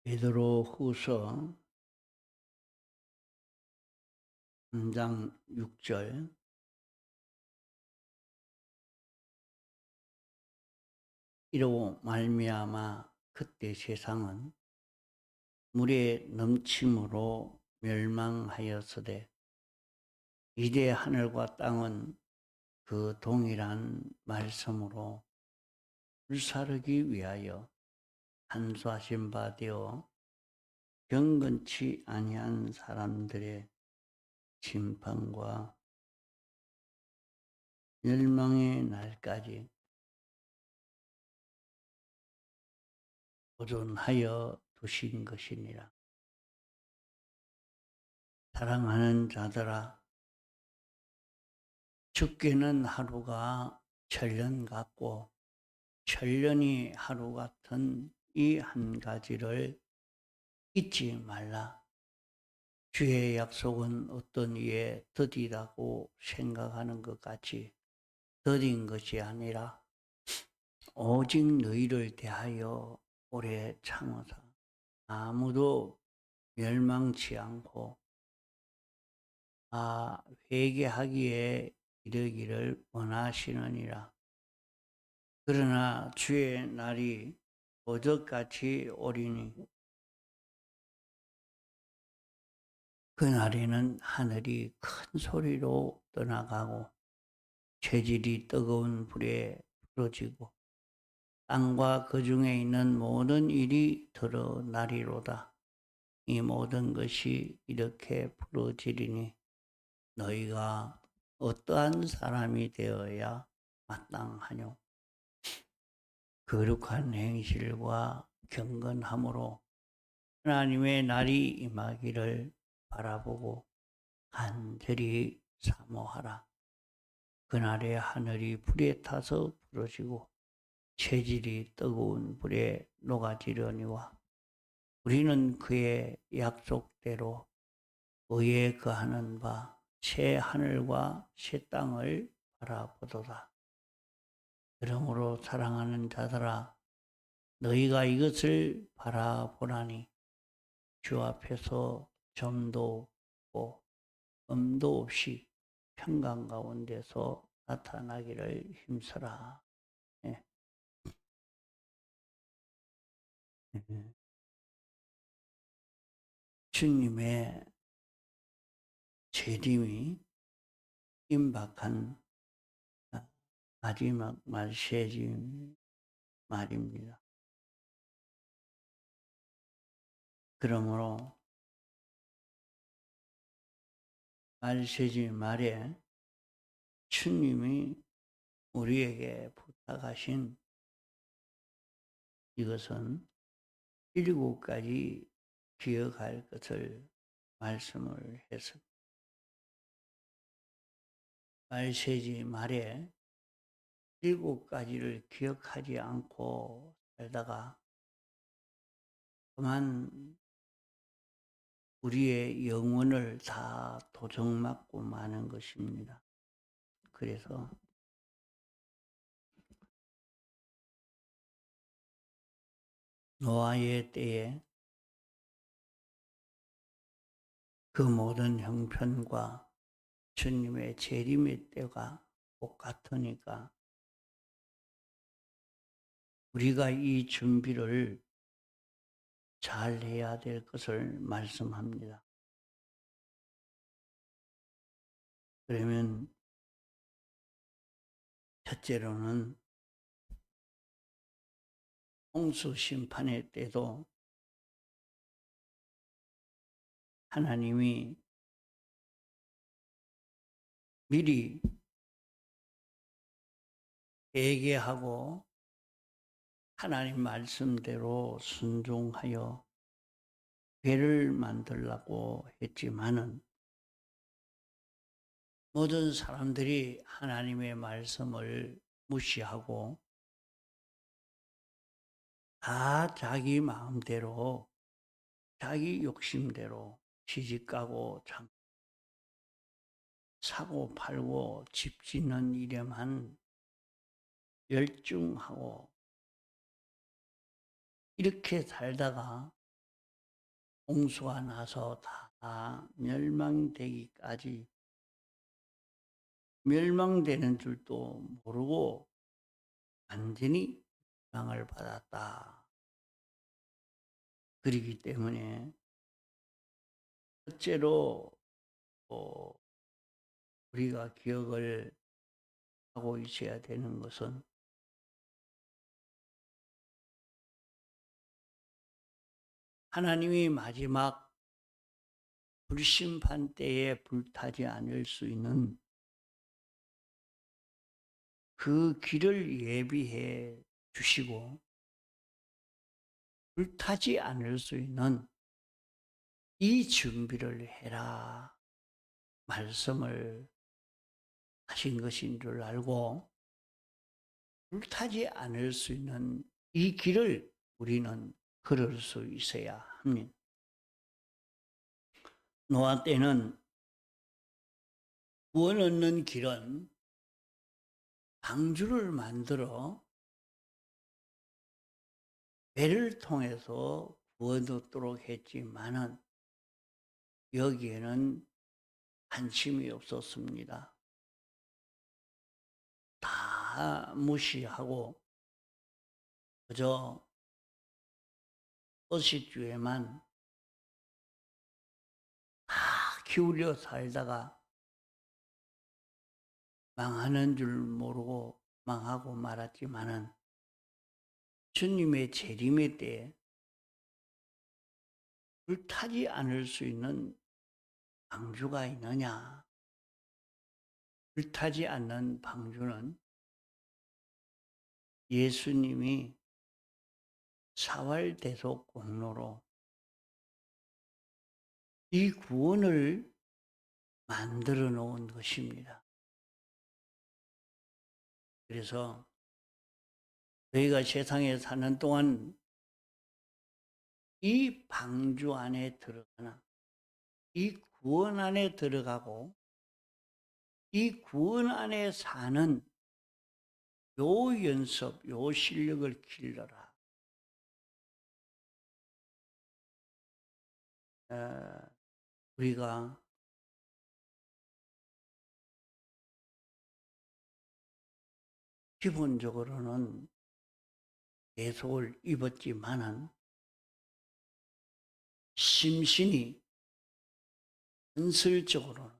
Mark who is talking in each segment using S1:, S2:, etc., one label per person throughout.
S1: 베드로후서 3장 6절. 이러고 말미암아 그때 세상은 물의 넘침으로 멸망하였으되 이제 하늘과 땅은 그 동일한 말씀으로 불사르기 위하여 한수하신 바 되어 경건치 아니한 사람들의 심판과 멸망의 날까지 보존하여 두신 것이니라. 사랑하는 자들아, 죽게는 하루가 천년 같고 천년이 하루 같은 이 한 가지를 잊지 말라. 주의 약속은 어떤 이에 더디다고 생각하는 것 같이 더딘 것이 아니라 오직 너희를 대하여 오래 참으사 아무도 멸망치 않고 회개하기에 이르기를 원하시느니라. 그러나 주의 날이 도적같이 오리니 그날에는 하늘이 큰 소리로 떠나가고 체질이 뜨거운 불에 부러지고 땅과 그 중에 있는 모든 일이 드러나리로다. 이 모든 것이 이렇게 부러지리니 너희가 어떠한 사람이 되어야 마땅하뇨. 거룩한 행실과 경건함으로 하나님의 날이 임하기를 바라보고 간절히 사모하라. 그날에 하늘이 불에 타서 부러지고 체질이 뜨거운 불에 녹아지려니와 우리는 그의 약속대로 의에 거하는 바 새 하늘과 새 땅을 바라보도다. 그러므로 사랑하는 자들아, 너희가 이것을 바라보라니 주 앞에서 점도 없고 음도 없이 평강 가운데서 나타나기를 힘쓰라. 네. 주님의 재림이 임박한 마지막 말세지 말입니다. 그러므로 말세지 말에 주님이 우리에게 부탁하신 이것은 7가지 기억할 것을 말씀을 해서 말세지 말에 7가지를 기억하지 않고 살다가 그만 우리의 영혼을 다 도적맞고 마는 것입니다. 그래서 노아의 때에 그 모든 형편과 주님의 재림의 때가 똑같으니까 우리가 이 준비를 잘 해야 될 것을 말씀합니다. 그러면 첫째로는 홍수 심판의 때도 하나님이 미리 회개하고 하나님 말씀대로 순종하여 배를 만들라고 했지만은 모든 사람들이 하나님의 말씀을 무시하고 다 자기 마음대로 자기 욕심대로 시집가고 사고 팔고 집 짓는 일에만 열중하고 이렇게 살다가 홍수가 나서 다 멸망되기까지 멸망되는 줄도 모르고 완전히 멸망을 받았다. 그렇기 때문에 첫째로 우리가 기억을 하고 있어야 되는 것은 하나님이 마지막 불심판 때에 불타지 않을 수 있는 그 길을 예비해 주시고 불타지 않을 수 있는 이 준비를 해라 말씀을 하신 것인 줄 알고 불타지 않을 수 있는 이 길을 우리는 걸을 수 있어야 합니다. 노아 때는 구원 얻는 길은 방주를 만들어 배를 통해서 구원 얻도록 했지만은 여기에는 관심이 없었습니다. 다 무시하고 그저 어시주에만 다 기울여 살다가 망하는 줄 모르고 망하고 말았지만은 주님의 재림의 때에 불타지 않을 수 있는 방주가 있느냐? 불타지 않는 방주는 예수님이 사활대속 공로로 이 구원을 만들어 놓은 것입니다. 그래서 저희가 세상에 사는 동안 이 방주 안에 들어가나 이 구원 안에 들어가고 이 구원 안에 사는 요 연습, 요 실력을 길러라. 우리가 기본적으로는 대속을 입었지만은 심신이 현실적으로는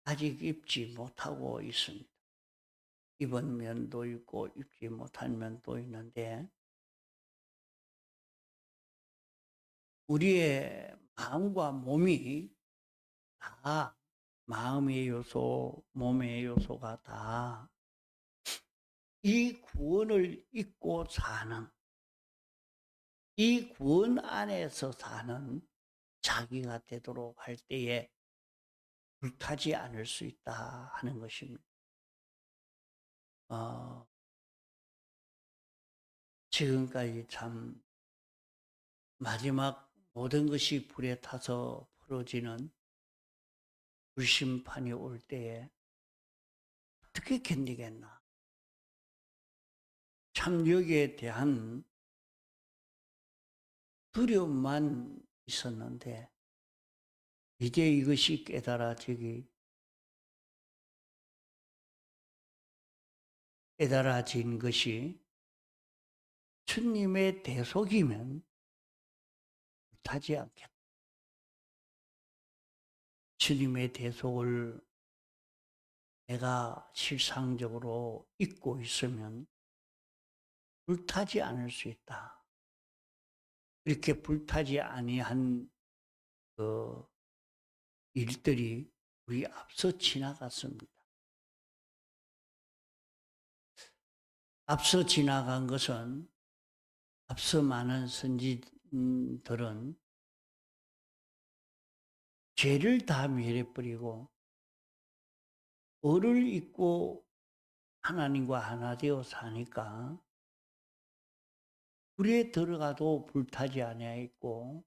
S1: 아직 입지 못하고 있습니다. 입은 면도 있고 입지 못한 면도 있는데 우리의 마음과 몸이 다 마음의 요소, 몸의 요소가 다 이 구원을 잊고 사는 이 구원 안에서 사는 자기가 되도록 할 때에 불타지 않을 수 있다 하는 것입니다. 지금까지 참 마지막 모든 것이 불에 타서 풀어지는 불심판이 올 때에 어떻게 견디겠나? 참 여기에 대한 두려움만 있었는데 이제 이것이 깨달아진 것이 주님의 대속이면 타지 않겠다. 주님의 대속을 내가 실상적으로 잊고 있으면 불타지 않을 수 있다. 이렇게 불타지 아니한 그 일들이 우리 앞서 지나갔습니다. 앞서 지나간 것은 앞서 많은 선지들은 죄를 다 멸해버리고 을을 잊고 하나님과 하나 되어 사니까 불에 들어가도 불타지 아니하였고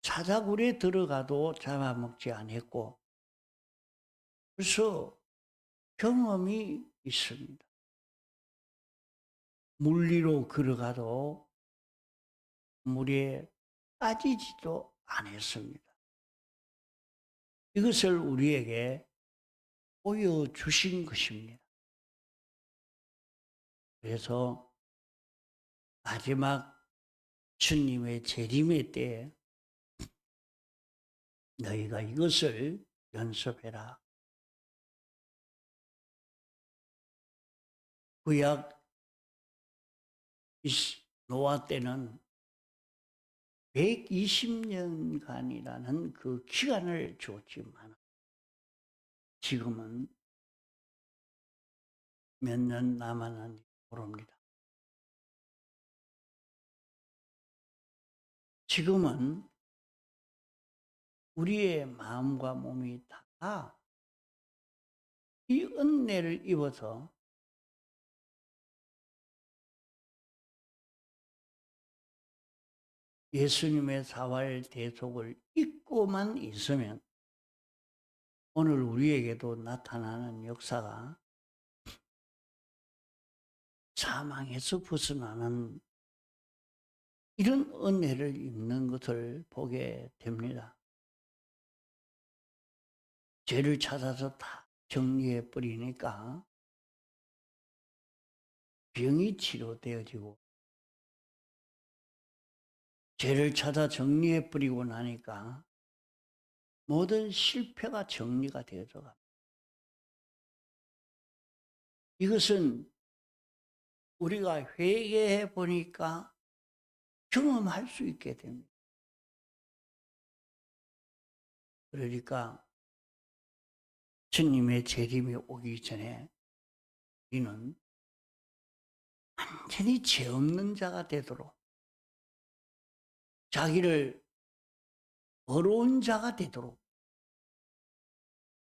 S1: 사자굴에 들어가도 잡아먹지 않았고 그래서 경험이 있습니다. 물 위로 걸어가도 물에 빠지지도 않았습니다. 이것을 우리에게 보여주신 것입니다. 그래서 마지막 주님의 재림의 때에 너희가 이것을 연습해라. 구약 노아 때는 120년간이라는 그 기간을 주었지만 지금은 몇 년 남았는지 모릅니다. 지금은 우리의 마음과 몸이 다 이 은혜를 입어서 예수님의 사활 대속을 잊고만 있으면 오늘 우리에게도 나타나는 역사가 사망에서 벗어나는 이런 은혜를 입는 것을 보게 됩니다. 죄를 찾아서 다 정리해 버리니까 병이 치료되어지고, 죄를 찾아 정리해 버리고 나니까 모든 실패가 정리가 되어져 갑니다. 이것은 우리가 회개해 보니까 경험할 수 있게 됩니다. 그러니까 주님의 재림이 오기 전에 우리는 완전히 죄 없는 자가 되도록, 자기를 어려운 자가 되도록,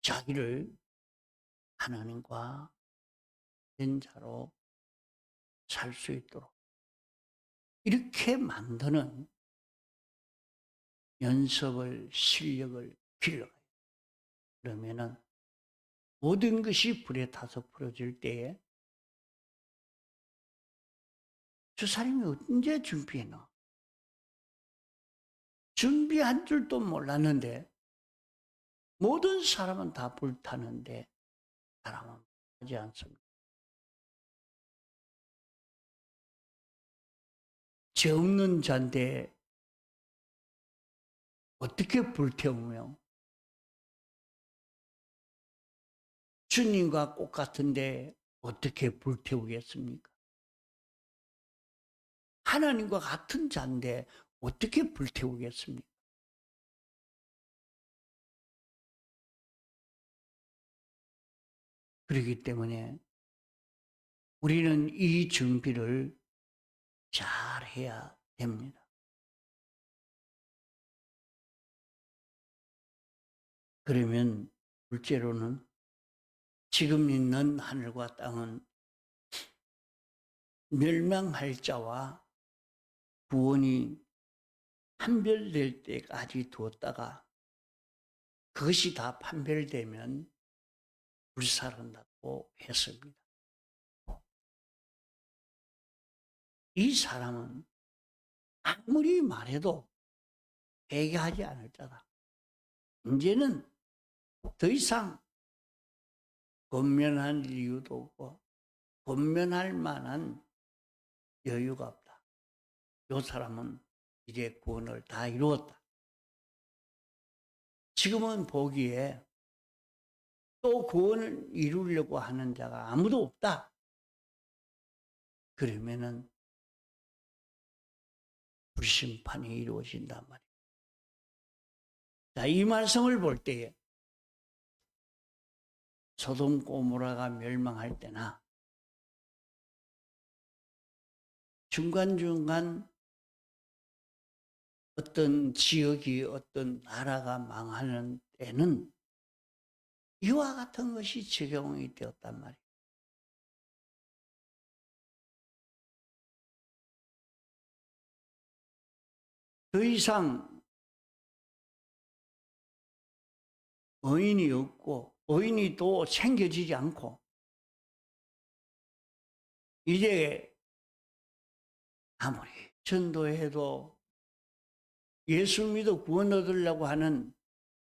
S1: 자기를 하나님과 된 자로 살 수 있도록 이렇게 만드는 연습을, 실력을 길러가요. 그러면은 모든 것이 불에 타서 풀어질 때에 저 사람이 언제 준비했나? 준비한 줄도 몰랐는데 모든 사람은 다 불타는데 사람은 하지 않습니다. 죄 없는 자인데 어떻게 불태우며, 주님과 똑같은데 어떻게 불태우겠습니까? 하나님과 같은 자인데 어떻게 불태우겠습니까? 그렇기 때문에 우리는 이 준비를 잘 해야 됩니다. 그러면 둘째로는 지금 있는 하늘과 땅은 멸망할 자와 구원이 판별될 때까지 두었다가 그것이 다 판별되면 불살른다고 했습니다. 이 사람은 아무리 말해도 회개하지 않을 자다. 이제는 더 이상 권면할 이유도 없고 권면할 만한 여유가 없다. 이 사람은 이제 구원을 다 이루었다. 지금은 보기에 또 구원을 이루려고 하는 자가 아무도 없다. 그러면은 불심판이 이루어진단 말이에요. 자, 이 말씀을 볼 때에 소돔 고모라가 멸망할 때나 중간중간 어떤 지역이, 어떤 나라가 망하는 때는 이와 같은 것이 적용이 되었단 말이에요. 더 이상 의인이 없고 의인이 또 챙겨지지 않고 이제 아무리 전도해도 예수 믿어 구원 얻으려고 하는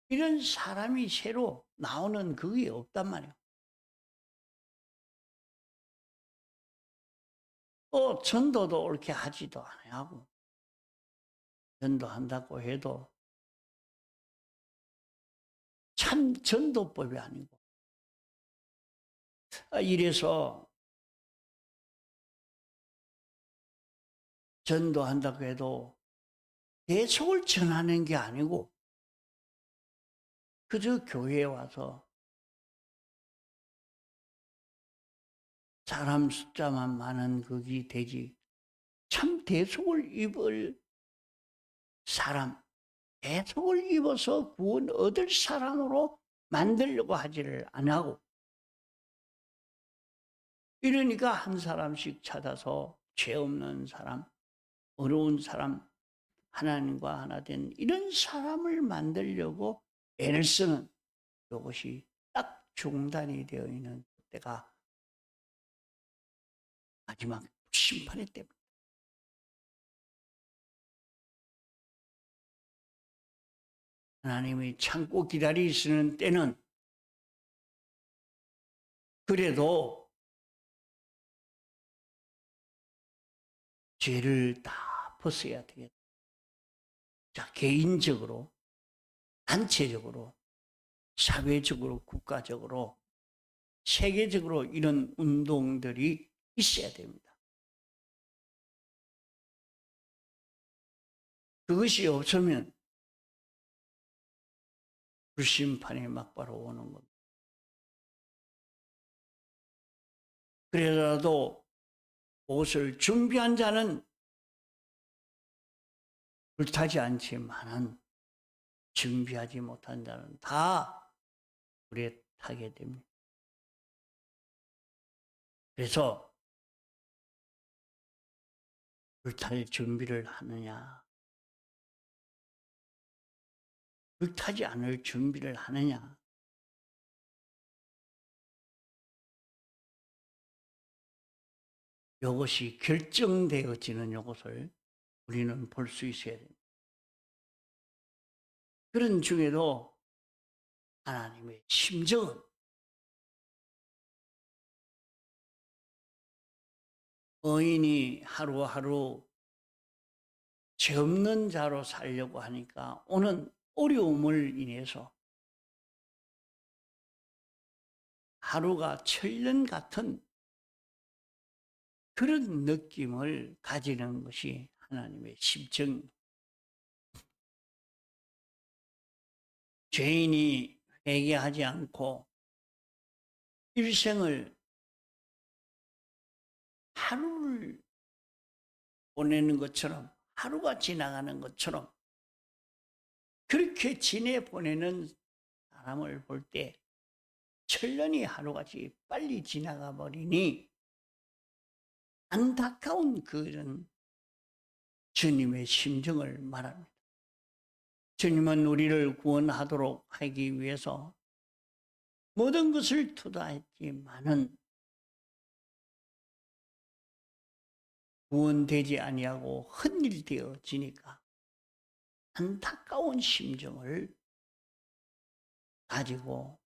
S1: 이런 사람이 새로 나오는 그게 없단 말이에요. 또 전도도 옳게 하지도 않아요. 전도한다고 해도 참 전도법이 아니고. 이래서 전도한다고 해도 대속을 전하는 게 아니고 그저 교회에 와서 사람 숫자만 많은 그게 되지 참 대속을 입을 사람, 대속을 입어서 구원 얻을 사람으로 만들려고 하지를 안 하고, 이러니까 한 사람씩 찾아서 죄 없는 사람, 어려운 사람, 하나님과 하나 된 이런 사람을 만들려고 애를 쓰는 이것이 딱 중단이 되어 있는 때가 마지막 심판의 때입니다. 하나님이 참고 기다리시는 때는 그래도 죄를 다 벗어야 되겠다. 자, 개인적으로, 단체적으로, 사회적으로, 국가적으로, 세계적으로 이런 운동들이 있어야 됩니다. 그것이 없으면 불심판이 막바로 오는 겁니다. 그래도 옷을 준비한 자는 불타지 않지만은 준비하지 못한 자는 다 불에 타게 됩니다. 그래서 불탈 준비를 하느냐, 불타지 않을 준비를 하느냐, 이것이 결정되어지는 이것을 우리는 볼 수 있어야 됩니다. 그런 중에도 하나님의 심정은 의인이 하루하루 죄 없는 자로 살려고 하니까 오는 어려움을 인해서 하루가 천년 같은 그런 느낌을 가지는 것이 하나님의 심정입니다. 죄인이 회개하지 않고 일생을 하루를 보내는 것처럼, 하루가 지나가는 것처럼 그렇게 지내 보내는 사람을 볼 때 천년이 하루같이 빨리 지나가 버리니 안타까운 그런 주님의 심정을 말합니다. 주님은 우리를 구원하도록 하기 위해서 모든 것을 투자했지만은 구원되지 아니하고 헛일되어지니까 안타까운 심정을 가지고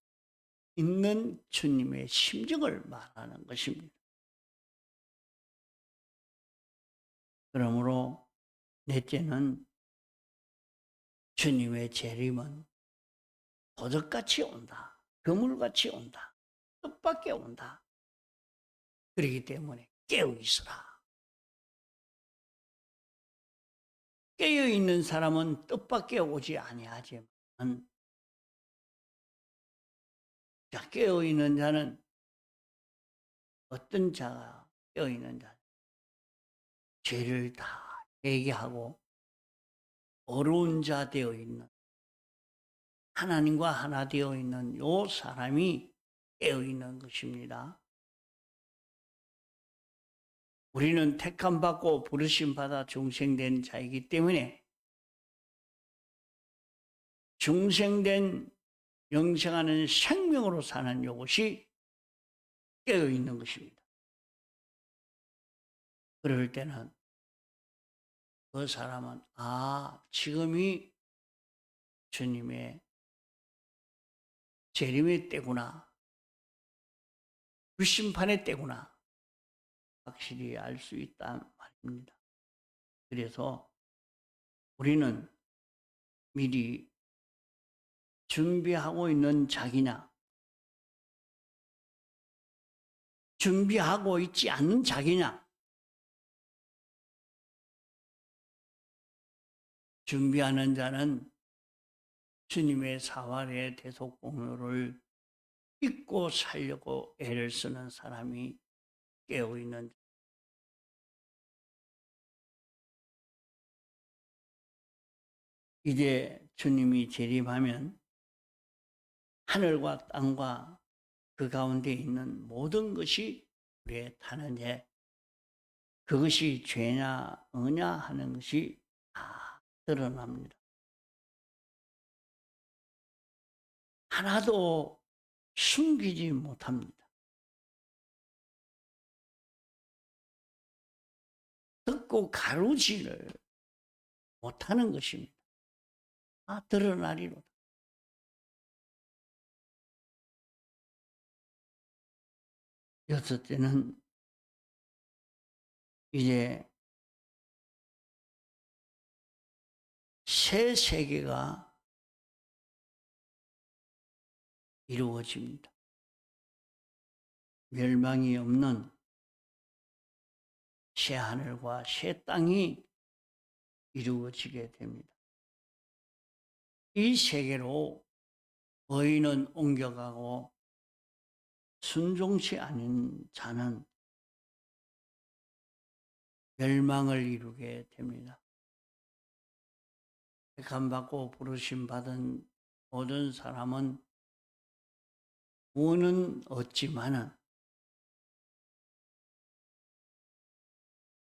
S1: 있는 주님의 심정을 말하는 것입니다. 그러므로 넷째는 주님의 재림은 도적같이 온다. 그물같이 온다. 뜻밖에 온다. 그렇기 때문에 깨어 있으라. 깨어 있는 사람은 뜻밖에 오지 아니하지만, 자, 깨어 있는 자는 어떤 자가 깨어 있는 자? 죄를 다 회개하고 어려운 자 되어 있는, 하나님과 하나 되어 있는 요 사람이 깨어 있는 것입니다. 우리는 택함 받고 부르심 받아 중생된 자이기 때문에 중생된 영생하는 생명으로 사는 이것이 깨어 있는 것입니다. 그럴 때는 그 사람은 지금이 주님의 재림의 때구나, 불심판의 때구나 확실히 알 수 있단 말입니다. 그래서 우리는 미리 준비하고 있는 자기냐, 준비하고 있지 않는 자기냐, 준비하는 자는 주님의 사활의 대속공로를 잊고 살려고 애를 쓰는 사람이 깨어있는, 이제 주님이 재림하면 하늘과 땅과 그 가운데 있는 모든 것이 우리의 타는에 그것이 죄냐 의냐 하는 것이 다 드러납니다. 하나도 숨기지 못합니다. 듣고 가루지를 못하는 것입니다. 다 드러나리로다. 여섯째는 이제 새 세계가 이루어집니다. 멸망이 없는 새 하늘과 새 땅이 이루어지게 됩니다. 이 세계로 의인은 옮겨가고 순종치 않은 자는 멸망을 이루게 됩니다. 택함받고 부르심 받은 모든 사람은 구원은 얻지만은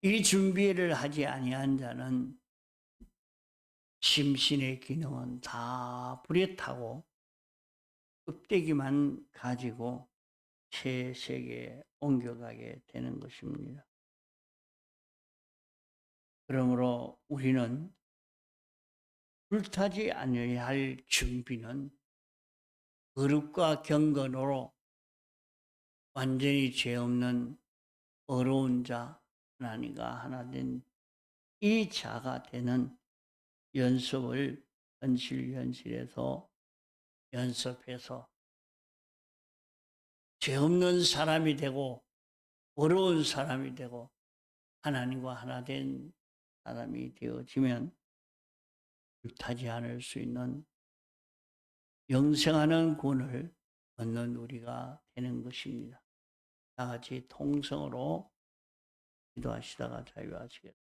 S1: 이 준비를 하지 아니한 자는 심신의 기능은 다 불에 타고 껍데기만 가지고 새 세계에 옮겨가게 되는 것입니다. 그러므로 우리는 불타지 아니어야 할 준비는 거룩과 경건으로 완전히 죄 없는 어려운 자, 하나님과 하나 된 이 자가 되는 연습을 현실에서 연습해서 죄 없는 사람이 되고 어려운 사람이 되고 하나님과 하나 된 사람이 되어지면 불타지 않을 수 있는 영생하는 구원을 얻는 우리가 되는 것입니다. 다 같이 통성으로 기도하시다가 자유하시겠습니다.